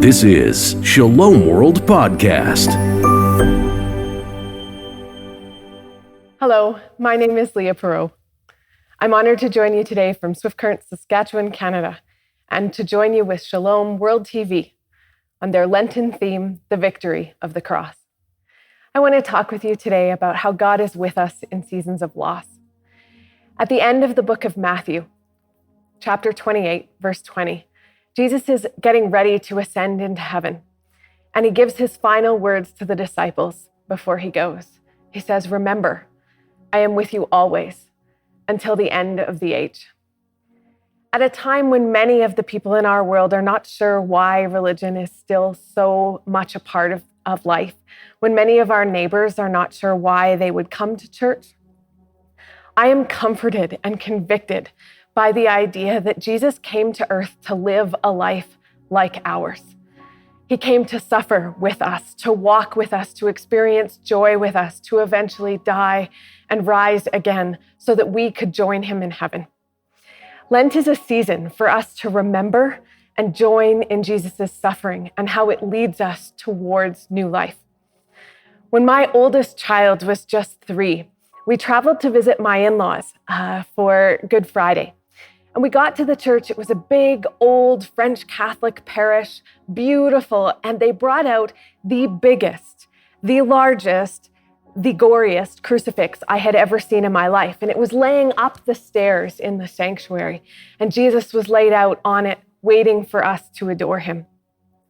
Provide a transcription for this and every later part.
This is Shalom World Podcast. Hello, my name is Leah Perrault. I'm honored to join you today from Swift Current, Saskatchewan, Canada, and to join you with Shalom World TV on their Lenten theme, The Victory of the Cross. I want to talk with you today about how God is with us in seasons of loss. At the end of the book of Matthew, chapter 28, verse 20, Jesus is getting ready to ascend into heaven, and he gives his final words to the disciples before he goes. He says, "Remember, I am with you always until the end of the age." At a time when many of the people in our world are not sure why religion is still so much a part of life, when many of our neighbors are not sure why they would come to church, I am comforted and convicted by the idea that Jesus came to earth to live a life like ours. He came to suffer with us, to walk with us, to experience joy with us, to eventually die and rise again so that we could join him in heaven. Lent is a season for us to remember and join in Jesus' suffering and how it leads us towards new life. When my oldest child was just 3, we traveled to visit my in-laws for Good Friday. And we got to the church. It was a big, old French Catholic parish, beautiful. And they brought out the biggest, the largest, the goriest crucifix I had ever seen in my life. And it was laying up the stairs in the sanctuary. And Jesus was laid out on it, waiting for us to adore him.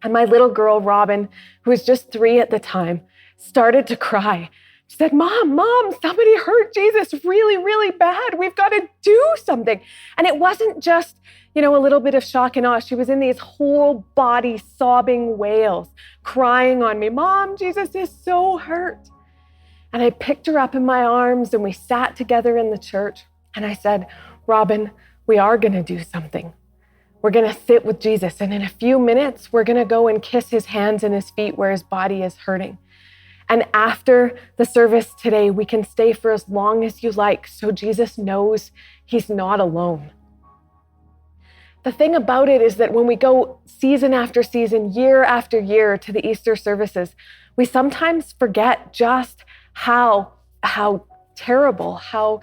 And my little girl, Robin, who was just 3 at the time, started to cry. She said, Mom, somebody hurt Jesus really, really bad. We've got to do something. And it wasn't just, a little bit of shock and awe. She was in these whole body sobbing wails, crying on me. Mom, Jesus is so hurt. And I picked her up in my arms and we sat together in the church. And I said, Robin, we are going to do something. We're going to sit with Jesus. And in a few minutes, we're going to go and kiss his hands and his feet where his body is hurting. And after the service today, we can stay for as long as you like so Jesus knows he's not alone. The thing about it is that when we go season after season, year after year to the Easter services, we sometimes forget just how terrible, how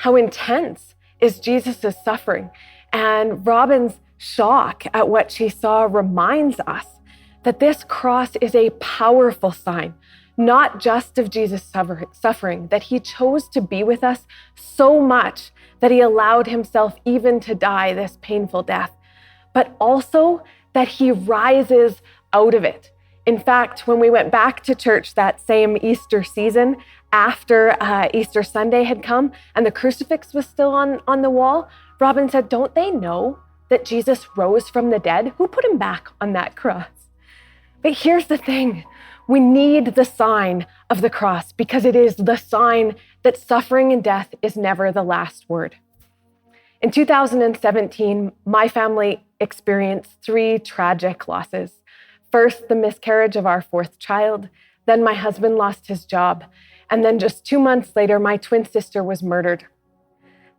intense is Jesus' suffering. And Robin's shock at what she saw reminds us that this cross is a powerful sign, not just of Jesus' suffering, that he chose to be with us so much that he allowed himself even to die this painful death, but also that he rises out of it. In fact, when we went back to church that same Easter season, after Easter Sunday had come and the crucifix was still on the wall, Robin said, "Don't they know that Jesus rose from the dead? Who put him back on that cross?" But here's the thing, we need the sign of the cross because it is the sign that suffering and death is never the last word. In 2017, my family experienced 3 tragic losses. First, the miscarriage of our 4th child, then my husband lost his job, and then just 2 months later, my twin sister was murdered.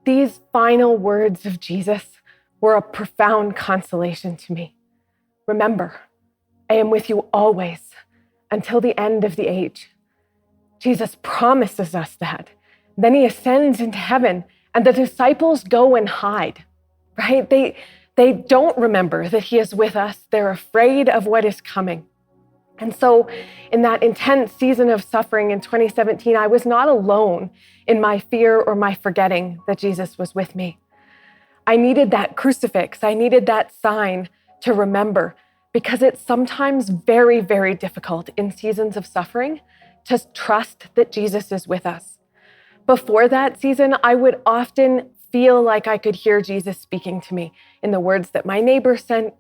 These final words of Jesus were a profound consolation to me. Remember, I am with you always until the end of the age. Jesus promises us that. Then he ascends into heaven and the disciples go and hide, right? They don't remember that he is with us. They're afraid of what is coming. And so in that intense season of suffering in 2017, I was not alone in my fear or my forgetting that Jesus was with me. I needed that crucifix. I needed that sign to remember, because it's sometimes very, very difficult in seasons of suffering to trust that Jesus is with us. Before that season, I would often feel like I could hear Jesus speaking to me in the words that my neighbor sent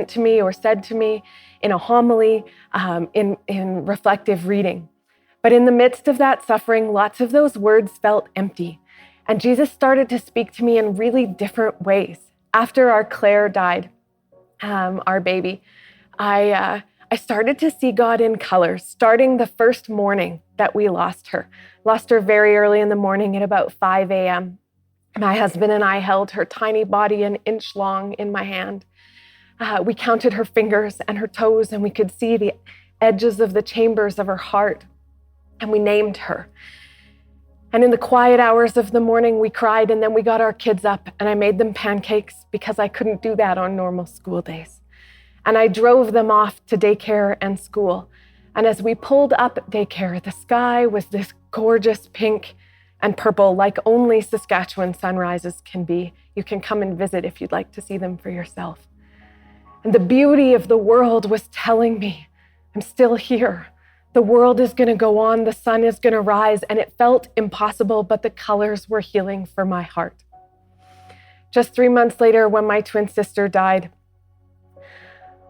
to me or said to me in a homily, in reflective reading. But in the midst of that suffering, lots of those words felt empty. And Jesus started to speak to me in really different ways. After our Claire died, our baby, I started to see God in colors, starting the first morning that we lost her. Lost her very early in the morning at about 5 a.m. My husband and I held her tiny body an inch long in my hand. We counted her fingers and her toes, and we could see the edges of the chambers of her heart, and we named her. And in the quiet hours of the morning, we cried, and then we got our kids up, and I made them pancakes because I couldn't do that on normal school days. And I drove them off to daycare and school. And as we pulled up at daycare, the sky was this gorgeous pink and purple, like only Saskatchewan sunrises can be. You can come and visit if you'd like to see them for yourself. And the beauty of the world was telling me, I'm still here. The world is going to go on, the sun is going to rise, and it felt impossible, but the colors were healing for my heart. Just 3 months later, when my twin sister died,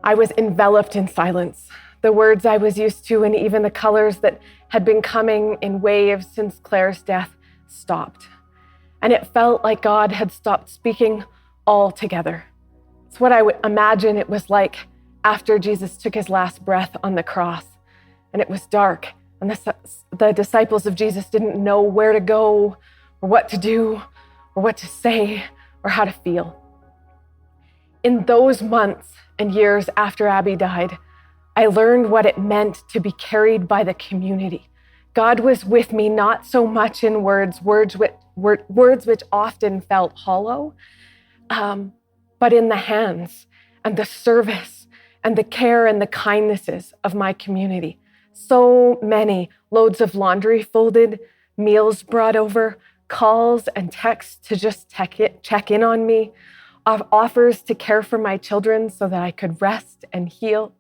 I was enveloped in silence. The words I was used to and even the colors that had been coming in waves since Claire's death stopped. And it felt like God had stopped speaking altogether. It's what I would imagine it was like after Jesus took his last breath on the cross. And it was dark, and the disciples of Jesus didn't know where to go or what to do or what to say or how to feel. In those months and years after Abby died, I learned what it meant to be carried by the community. God was with me, not so much in words which often felt hollow, but in the hands and the service and the care and the kindnesses of my community. So many loads of laundry folded, meals brought over, calls and texts to just check in on me, offers to care for my children so that I could rest and heal.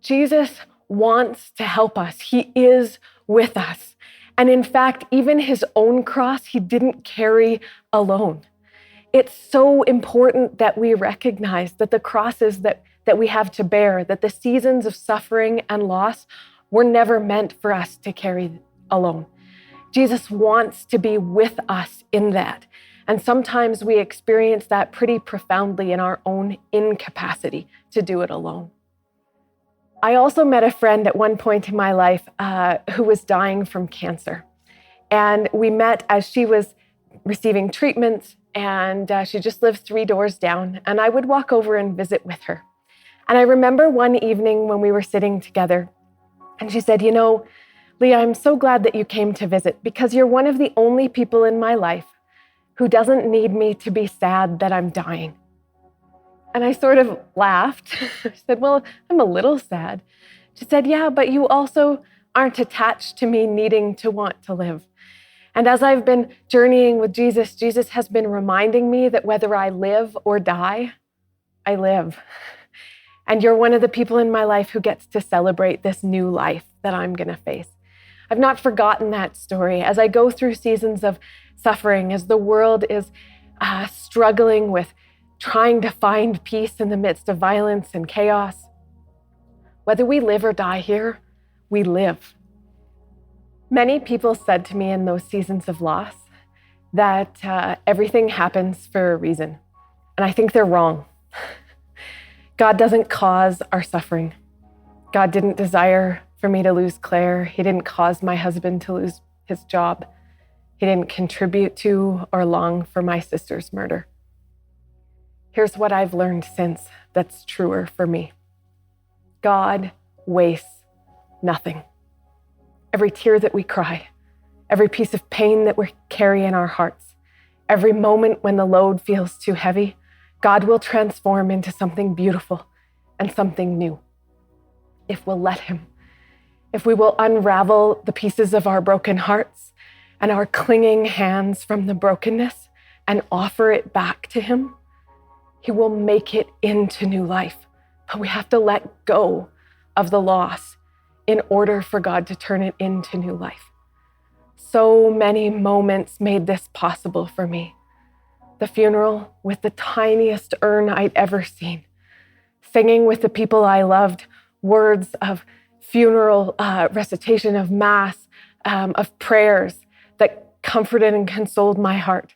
Jesus wants to help us. He is with us. And in fact, even his own cross, he didn't carry alone. It's so important that we recognize that the crosses that we have to bear, that the seasons of suffering and loss were never meant for us to carry alone. Jesus wants to be with us in that. And sometimes we experience that pretty profoundly in our own incapacity to do it alone. I also met a friend at one point in my life who was dying from cancer. And we met as she was receiving treatments, and she just lived 3 doors down. And I would walk over and visit with her. And I remember one evening when we were sitting together, and she said, Leah, I'm so glad that you came to visit because you're one of the only people in my life who doesn't need me to be sad that I'm dying. And I sort of laughed. I said, well, I'm a little sad. She said, yeah, but you also aren't attached to me needing to want to live. And as I've been journeying with Jesus, Jesus has been reminding me that whether I live or die, I live. And you're one of the people in my life who gets to celebrate this new life that I'm going to face. I've not forgotten that story. As I go through seasons of suffering, as the world is struggling with trying to find peace in the midst of violence and chaos, whether we live or die here, we live. Many people said to me in those seasons of loss that everything happens for a reason. And I think they're wrong. God doesn't cause our suffering. God didn't desire for me to lose Claire. He didn't cause my husband to lose his job. He didn't contribute to or long for my sister's murder. Here's what I've learned since that's truer for me. God wastes nothing. Every tear that we cry, every piece of pain that we carry in our hearts, every moment when the load feels too heavy, God will transform into something beautiful and something new. If we'll let him, if we will unravel the pieces of our broken hearts and our clinging hands from the brokenness and offer it back to him, he will make it into new life. But we have to let go of the loss in order for God to turn it into new life. So many moments made this possible for me. The funeral with the tiniest urn I'd ever seen, singing with the people I loved, words of funeral recitation of mass, of prayers that comforted and consoled my heart.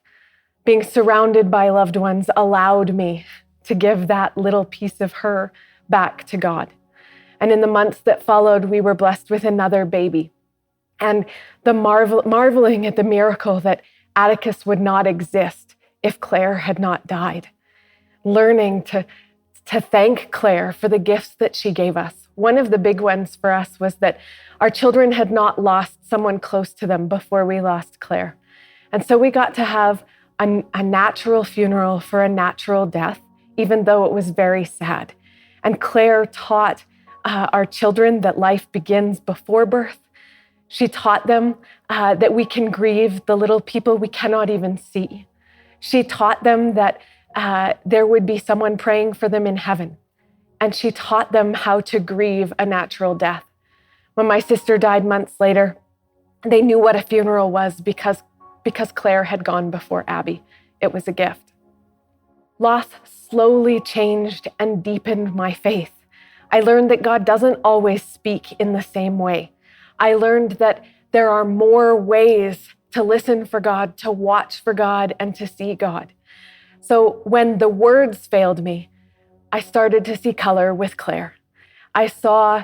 Being surrounded by loved ones allowed me to give that little piece of her back to God. And in the months that followed, we were blessed with another baby. And the marveling at the miracle that Atticus would not exist if Claire had not died. learning to thank Claire for the gifts that she gave us. One of the big ones for us was that our children had not lost someone close to them before we lost Claire. And so we got to have a natural funeral for a natural death, even though it was very sad. And Claire taught our children that life begins before birth. She taught them that we can grieve the little people we cannot even see. She taught them that there would be someone praying for them in heaven. And she taught them how to grieve a natural death. When my sister died months later, they knew what a funeral was because Claire had gone before Abby. It was a gift. Loss slowly changed and deepened my faith. I learned that God doesn't always speak in the same way. I learned that there are more ways to listen for God, to watch for God, and to see God. So when the words failed me, I started to see color with Claire. I saw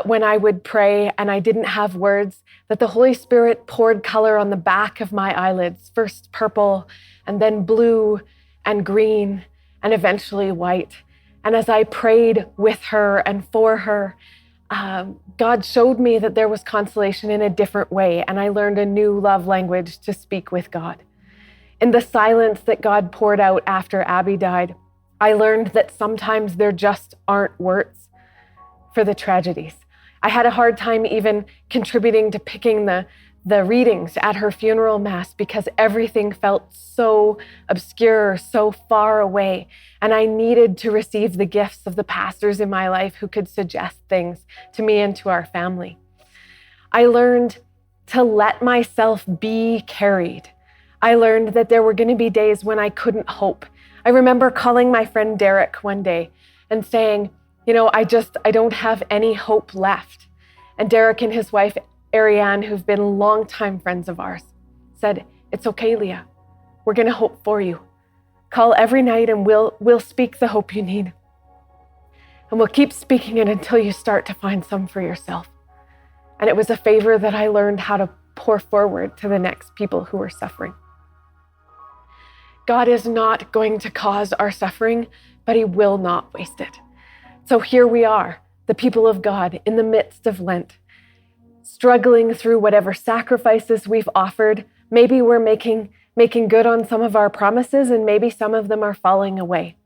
when I would pray and I didn't have words, that the Holy Spirit poured color on the back of my eyelids, first purple and then blue and green and eventually white. And as I prayed with her and for her, God showed me that there was consolation in a different way, and I learned a new love language to speak with God. In the silence that God poured out after Abby died, I learned that sometimes there just aren't words for the tragedies. I had a hard time even contributing to picking the readings at her funeral mass because everything felt so obscure, so far away. And I needed to receive the gifts of the pastors in my life who could suggest things to me and to our family. I learned to let myself be carried. I learned that there were going to be days when I couldn't hope. I remember calling my friend Derek one day and saying, I don't have any hope left. And Derek and his wife, Ariane, who've been longtime friends of ours, said, "It's okay, Leah. We're going to hope for you. Call every night and we'll speak the hope you need. And we'll keep speaking it until you start to find some for yourself." And it was a favor that I learned how to pour forward to the next people who were suffering. God is not going to cause our suffering, but he will not waste it. So here we are, the people of God, in the midst of Lent, struggling through whatever sacrifices we've offered. Maybe we're making good on some of our promises, and maybe some of them are falling away.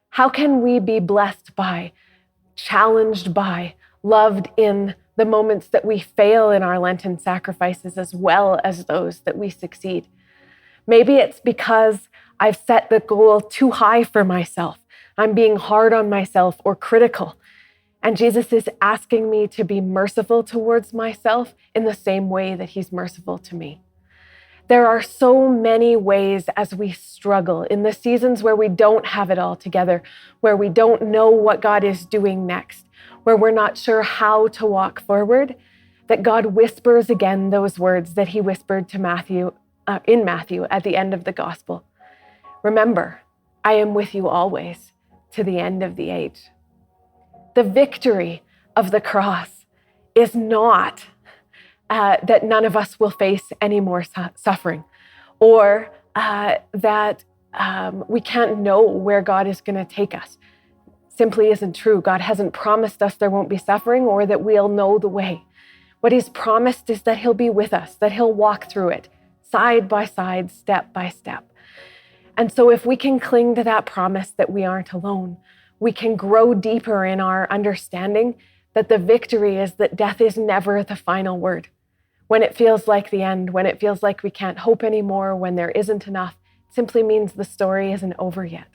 How can we be blessed by, challenged by, loved in the moments that we fail in our Lenten sacrifices as well as those that we succeed? Maybe it's because I've set the goal too high for myself. I'm being hard on myself or critical. And Jesus is asking me to be merciful towards myself in the same way that he's merciful to me. There are so many ways as we struggle in the seasons where we don't have it all together, where we don't know what God is doing next, where we're not sure how to walk forward, that God whispers again those words that he whispered to Matthew in Matthew at the end of the gospel. "Remember, I am with you always to the end of the age." The victory of the cross is not that none of us will face any more suffering, or that we can't know where God is going to take us. Simply isn't true. God hasn't promised us there won't be suffering or that we'll know the way. What he's promised is that he'll be with us, that he'll walk through it side by side, step by step. And so if we can cling to that promise that we aren't alone, we can grow deeper in our understanding that the victory is that death is never the final word. When it feels like the end, when it feels like we can't hope anymore, when there isn't enough, it simply means the story isn't over yet.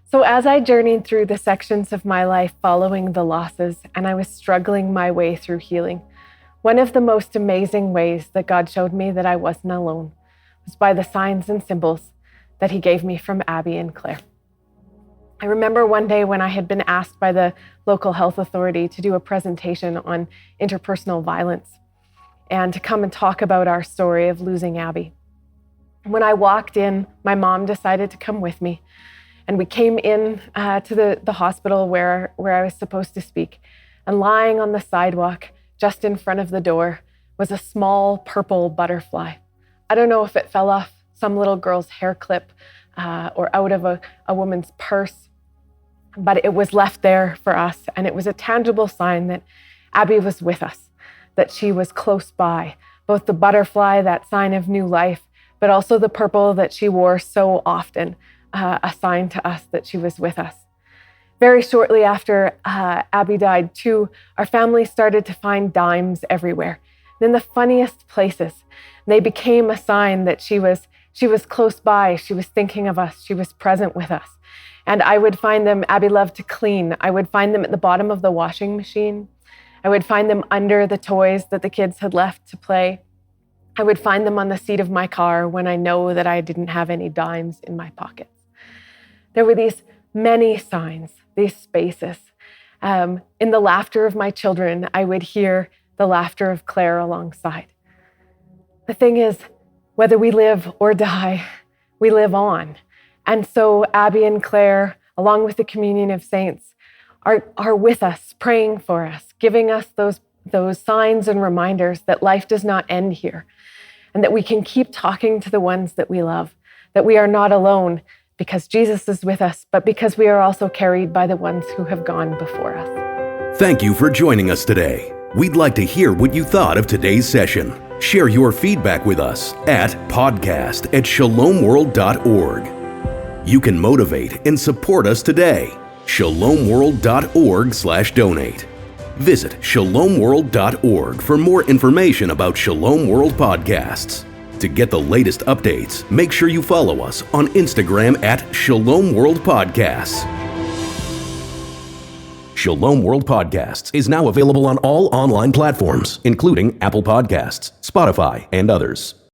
So as I journeyed through the sections of my life following the losses, and I was struggling my way through healing, one of the most amazing ways that God showed me that I wasn't alone was by the signs and symbols that he gave me from Abby and Claire. I remember one day when I had been asked by the local health authority to do a presentation on interpersonal violence and to come and talk about our story of losing Abby. When I walked in, my mom decided to come with me, and we came in to the hospital where I was supposed to speak. And lying on the sidewalk just in front of the door was a small purple butterfly. I don't know if it fell off some little girl's hair clip or out of a woman's purse, but it was left there for us. And it was a tangible sign that Abby was with us, that she was close by, both the butterfly, that sign of new life, but also the purple that she wore so often, a sign to us that she was with us. Very shortly after Abby died too, our family started to find dimes everywhere, in the funniest places. They became a sign that she was close by, she was thinking of us, she was present with us. And I would find them, Abby loved to clean, I would find them at the bottom of the washing machine. I would find them under the toys that the kids had left to play. I would find them on the seat of my car when I know that I didn't have any dimes in my pockets. There were these many signs, these spaces. In the laughter of my children, I would hear the laughter of Claire alongside. The thing is, whether we live or die, we live on. And so Abby and Claire, along with the communion of saints, are with us, praying for us, giving us those signs and reminders that life does not end here, and that we can keep talking to the ones that we love, that we are not alone because Jesus is with us, but because we are also carried by the ones who have gone before us. Thank you for joining us today. We'd like to hear what you thought of today's session. Share your feedback with us at podcast@shalomworld.org. You can motivate and support us today. shalomworld.org/donate. Visit shalomworld.org for more information about Shalom World podcasts. To get the latest updates, make sure you follow us on Instagram at Shalom World Podcasts. Shalom World Podcasts is now available on all online platforms, including Apple Podcasts, Spotify, and others.